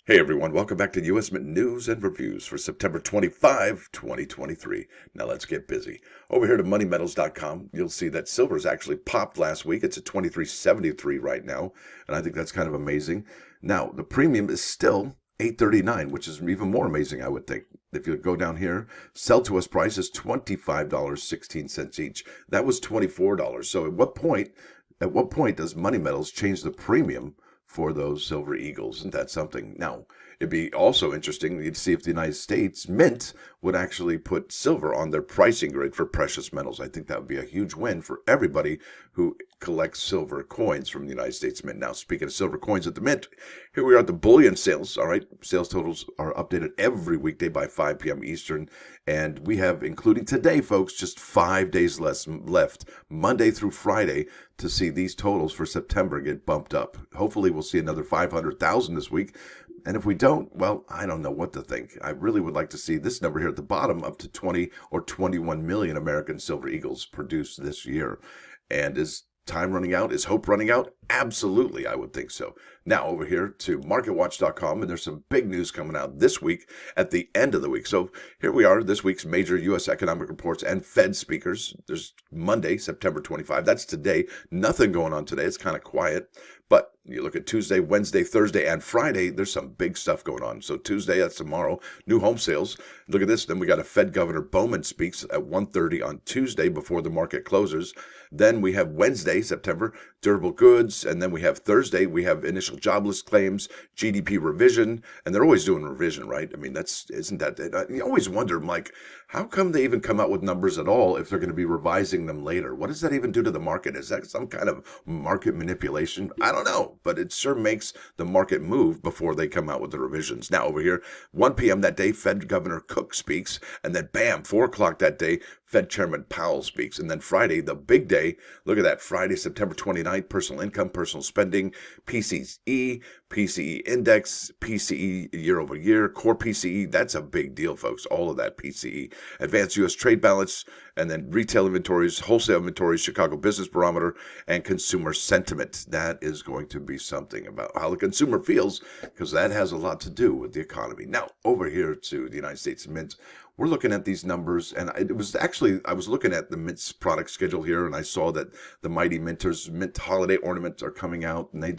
Hey everyone, welcome back to US Mint News and Reviews for September 25, 2023. Now let's get busy. Over here to moneymetals.com, you'll see that silver's actually popped last week. It's at 23.73 right now, and I think that's kind of amazing. Now, the premium is still 8.39, which is even more amazing, I would think. If you go down here, sell to us price is $25.16 each. That was $24. So at what point does Money Metals change the premium for those silver eagles? And that's something. Now, it'd be also interesting to see if the United States Mint would actually put silver on their pricing grid for precious metals. I think that would be a huge win for everybody who collects silver coins from the United States Mint. Now, speaking of silver coins at the Mint, here we are at the bullion sales. All right, sales totals are updated every weekday by 5 p.m. Eastern, and we have, including today, folks, just 5 days left, Monday through Friday, to see these totals for September get bumped up. Hopefully, we'll see another 500,000 this week. And if we don't, well, I don't know what to think. I really would like to see this number here at the bottom up to 20 or 21 million American silver eagles produced this year. And is time running out? Is hope running out? Absolutely, I would think so. Now over here to marketwatch.com, and there's some big news coming out this week at the end of the week. So here we are, this week's major U.S. economic reports and Fed speakers. There's Monday, September 25. That's today. Nothing going on today. It's kind of quiet. But you look at Tuesday, Wednesday, Thursday, and Friday, there's some big stuff going on. So Tuesday, that's tomorrow, new home sales. Look at this. Then we got a Fed Governor Bowman speaks at 1:30 on Tuesday before the market closes. Then we have Wednesday, September, durable goods. And then we have Thursday, we have initial jobless claims, GDP revision. And they're always doing revision, right? I mean, isn't that, you always wonder, like, how come they even come out with numbers at all if they're going to be revising them later? What does that even do to the market? Is that some kind of market manipulation? I don't know, but it sure makes the market move before they come out with the revisions. Now over here, 1 p.m. that day, Fed Governor Cook speaks, and then bam, 4 o'clock that day, Fed Chairman Powell speaks. And then Friday, the big day, look at that, Friday, September 29th, personal income, personal spending, PCE index, PCE year over year, core PCE, that's a big deal, folks, all of that PCE. Advanced U.S. trade balance, and then retail inventories, wholesale inventories, Chicago Business Barometer, and consumer sentiment. That is going to be something about how the consumer feels, because that has a lot to do with the economy. Now, over here to the United States Mint, we're looking at these numbers, and I was looking at the Mint's product schedule here, and I saw that the Mighty Minters Mint holiday ornaments are coming out, and they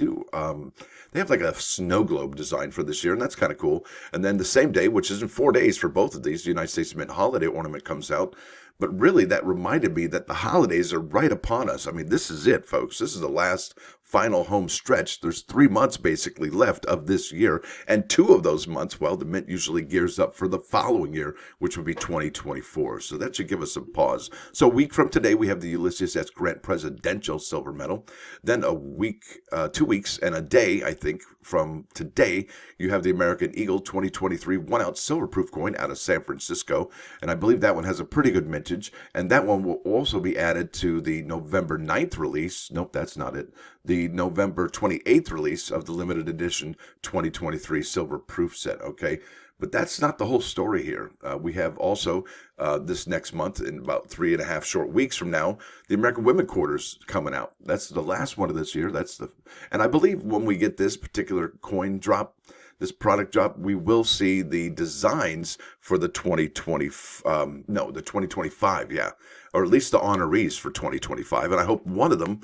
have like a snow globe design for this year, and that's kind of cool. And then the same day, which is in 4 days for both of these, the United States Mint holiday ornament comes out. But really, that reminded me that the holidays are right upon us. I mean, this is it, folks. This is the last final home stretch. There's 3 months basically left of this year. And 2 of those months, well, the Mint usually gears up for the following year, which would be 2024. So that should give us some pause. So a week from today, we have the Ulysses S. Grant Presidential Silver Medal. Then a week, 2 weeks and a day, I think, from today, you have the American Eagle 2023 1-ounce silver-proof coin out of San Francisco. And I believe that one has a pretty good mintage. And that one will also be added to the November 9th release. Nope, that's not it. The November 28th release of the limited edition 2023 silver proof set. Okay. But that's not the whole story here. We have also this next month, in about 3.5 short weeks from now, the American Women Quarters coming out. That's the last one of this year. And I believe when we get this particular coin drop, this product drop, we will see the designs for the 2025, yeah, or at least the honorees for 2025. And I hope one of them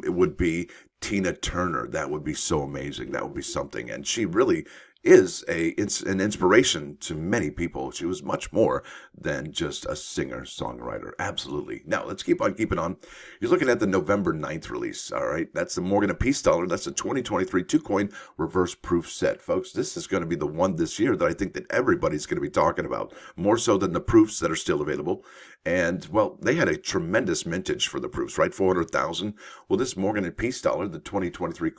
it would be Tina Turner. That would be so amazing. That would be something. And she really is an inspiration to many people. She was much more than just a singer-songwriter. Absolutely. Now, let's keep on keeping on. You're looking at the November 9th release, all right? That's the Morgan & Peace dollar. That's a 2023 2-coin reverse proof set. Folks, this is going to be the one this year that I think that everybody's going to be talking about, more so than the proofs that are still available. And, well, they had a tremendous mintage for the proofs, right? 400,000. Well, this Morgan & Peace dollar, the 2023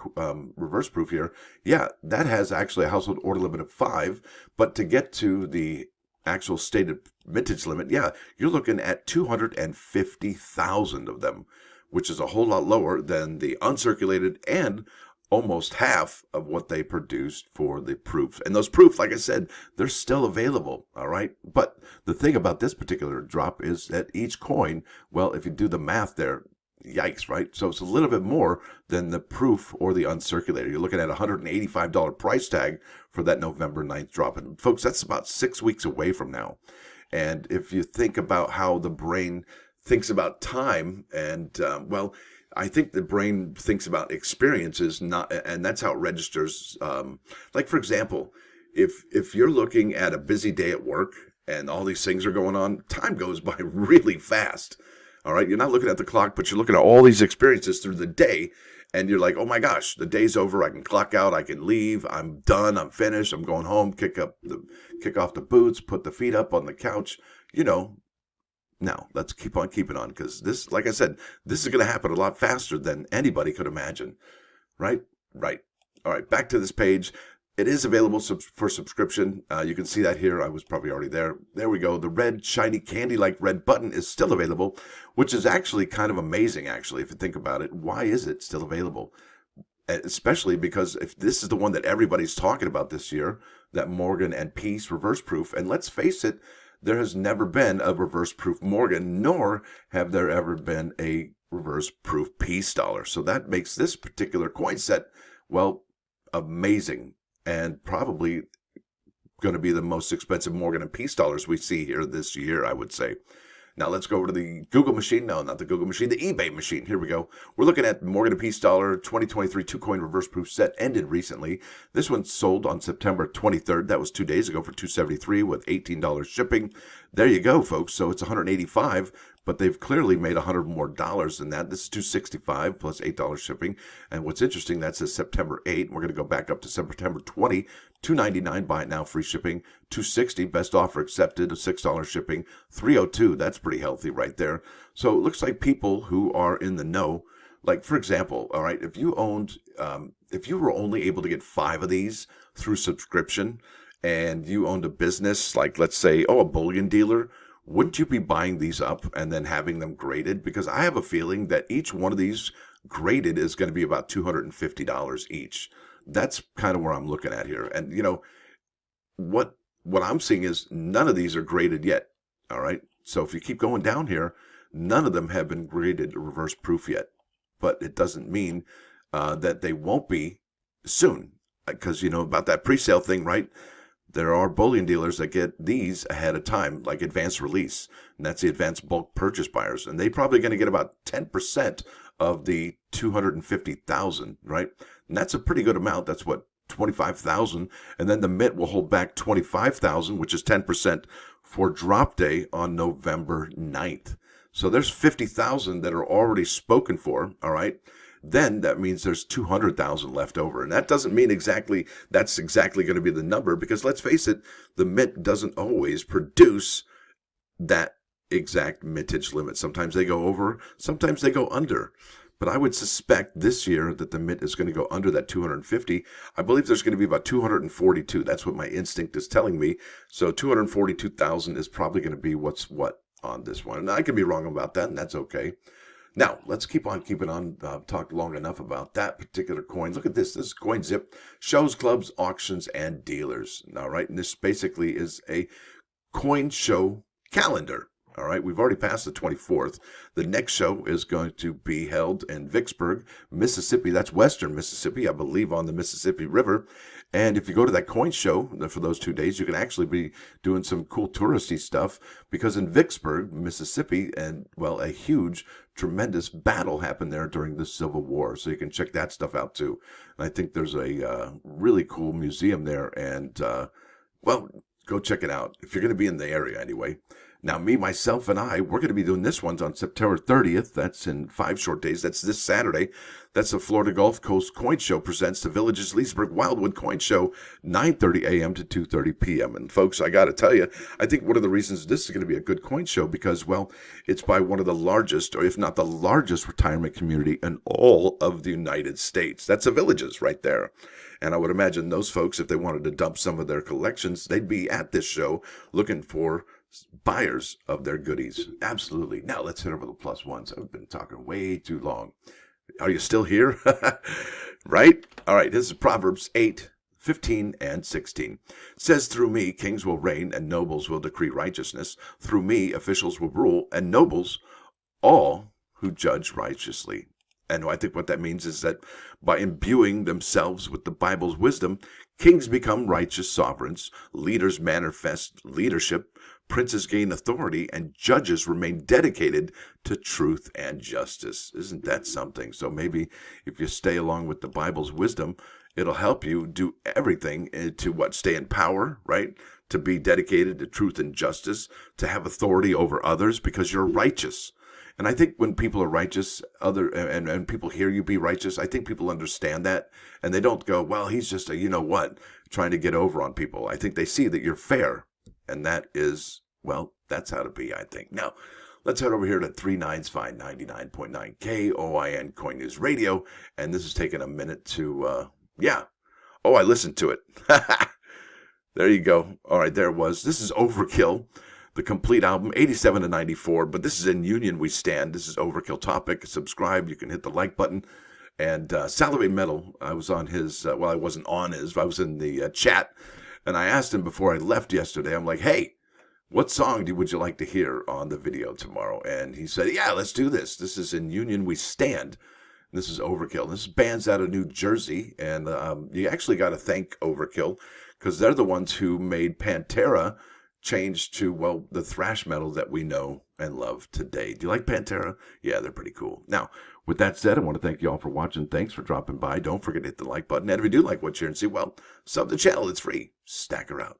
reverse proof here, yeah, that has actually a household order limit of 5. But to get to the actual stated mintage limit, yeah, you're looking at 250,000 of them, which is a whole lot lower than the uncirculated and almost half of what they produced for the proofs. And those proofs, like I said, they're still available, all right? But the thing about this particular drop is that each coin, well, if you do the math there, Yikes, right? So it's a little bit more than the proof or the uncirculated. You're looking at a $185 price tag for that November 9th drop. And folks, that's about 6 weeks away from now. And if you think about how the brain thinks about time, and I think the brain thinks about experiences, not, and that's how it registers. Like for example, if you're looking at a busy day at work and all these things are going on, time goes by really fast. All right, you're not looking at the clock, but you're looking at all these experiences through the day, and you're like, oh my gosh, the day's over. I can clock out. I can leave. I'm done. I'm finished. I'm going home. Kick off the boots. Put the feet up on the couch. Now let's keep on keeping on, because this, like I said, this is going to happen a lot faster than anybody could imagine. Right. All right. Back to this page. It is available for subscription. You can see that here. I was probably already there. There we go. The red, shiny, candy-like red button is still available, which is actually kind of amazing, actually, if you think about it. Why is it still available? Especially because if this is the one that everybody's talking about this year, that Morgan and Peace reverse proof, and let's face it, there has never been a reverse proof Morgan, nor have there ever been a reverse proof Peace dollar. So that makes this particular coin set, well, amazing. And probably going to be the most expensive Morgan and Peace dollars we see here this year, I would say. Now let's go over to the Google machine. No, not the Google machine, the eBay machine. Here we go. We're looking at Morgan and Peace dollar 2023 2-coin reverse proof set, ended recently. This one sold on September 23rd. That was 2 days ago for $273 with $18 shipping. There you go, folks. So it's $185, but they've clearly made $100 more than that. This is $265 plus $8 shipping. And what's interesting, that says September 8. We're going to go back up to September 20, $299, buy it now, free shipping. $260, best offer accepted, $6 shipping. $302, that's pretty healthy right there. So it looks like people who are in the know, like for example, all right, if you were only able to get 5 of these through subscription, and you owned a business, like let's say, a bullion dealer, wouldn't you be buying these up and then having them graded? Because I have a feeling that each one of these graded is going to be about $250 each. That's kind of where I'm looking at here. And what I'm seeing is none of these are graded yet. All right. So if you keep going down here, none of them have been graded reverse proof yet. But it doesn't mean that they won't be soon. Because about that pre-sale thing, right? There are bullion dealers that get these ahead of time, like advanced release, and that's the advanced bulk purchase buyers. And they're probably going to get about 10% of the 250,000, right? And that's a pretty good amount. That's what, 25,000. And then the MIT will hold back 25,000, which is 10% for drop day on November 9th. So there's 50,000 that are already spoken for, all right? Then that means there's 200,000 left over. And that doesn't mean that's exactly going to be the number, because let's face it, the Mint doesn't always produce that exact mintage limit. Sometimes they go over, sometimes they go under. But I would suspect this year that the Mint is going to go under that 250. I believe there's going to be about 242. That's what my instinct is telling me. So 242,000 is probably going to be what's what on this one. And I could be wrong about that, and that's okay. Now, let's keep on keeping on. Talked long enough about that particular coin. Look at this. This is CoinZip, shows, clubs, auctions, and dealers. All right, and this basically is a coin show calendar. All right, we've already passed the 24th. The next show is going to be held in Vicksburg, Mississippi. That's western Mississippi, I believe, on the Mississippi River. And if you go to that coin show for those 2 days, you can actually be doing some cool touristy stuff, because in Vicksburg, Mississippi, and a huge, tremendous battle happened there during the Civil War. So you can check that stuff out too. And I think there's a really cool museum there, and go check it out if you're going to be in the area anyway. Now, me, myself, and we're going to be doing this one on September 30th. That's in 5 short days. That's this Saturday. That's the Florida Gulf Coast Coin Show presents the Villages Leesburg Wildwood Coin Show, 9:30 a.m. to 2:30 p.m. And folks, I got to tell you, I think one of the reasons this is going to be a good coin show, because, it's by one of the largest, or if not the largest, retirement community in all of the United States. That's the Villages right there. And I would imagine those folks, if they wanted to dump some of their collections, they'd be at this show looking for buyers of their goodies. Absolutely. Now let's hit over the plus ones. I've been talking way too long. Are you still here? Right? All right. This is Proverbs 8, 15, and 16. It says, through me, kings will reign and nobles will decree righteousness. Through me, officials will rule and nobles, all who judge righteously. And I think what that means is that by imbuing themselves with the Bible's wisdom, kings become righteous sovereigns, leaders manifest leadership, princes gain authority, and judges remain dedicated to truth and justice. Isn't that something? So maybe if you stay along with the Bible's wisdom, it'll help you do everything to stay in power, right? To be dedicated to truth and justice, to have authority over others because you're righteous. And I think when people are righteous, and people hear you be righteous, I think people understand that, and they don't go, well, he's just a you-know-what, trying to get over on people. I think they see that you're fair, and that is, well, that's how to be, I think. Now, let's head over here to 395 99.9 KOIN Coin News Radio, and this is taking a minute to, I listened to it. There you go. All right, there it was. This is Overkill, the complete album, 87 to 94, but this is In Union We Stand. This is Overkill Topic. Subscribe. You can hit the like button. And Salary Metal, I was on his, I wasn't on his, I was in the chat, and I asked him before I left yesterday, I'm like, hey, what song would you like to hear on the video tomorrow? And he said, yeah, let's do this. This is In Union We Stand. This is Overkill. This band's out of New Jersey, and you actually got to thank Overkill because they're the ones who made Pantera change to, well, the thrash metal that we know and love today. Do you like Pantera? Yeah, they're pretty cool. Now, with that said, I want to thank you all for watching. Thanks for dropping by. Don't forget to hit the like button. And if you do like what you're hearing, well, sub the channel. It's free. Stacker out.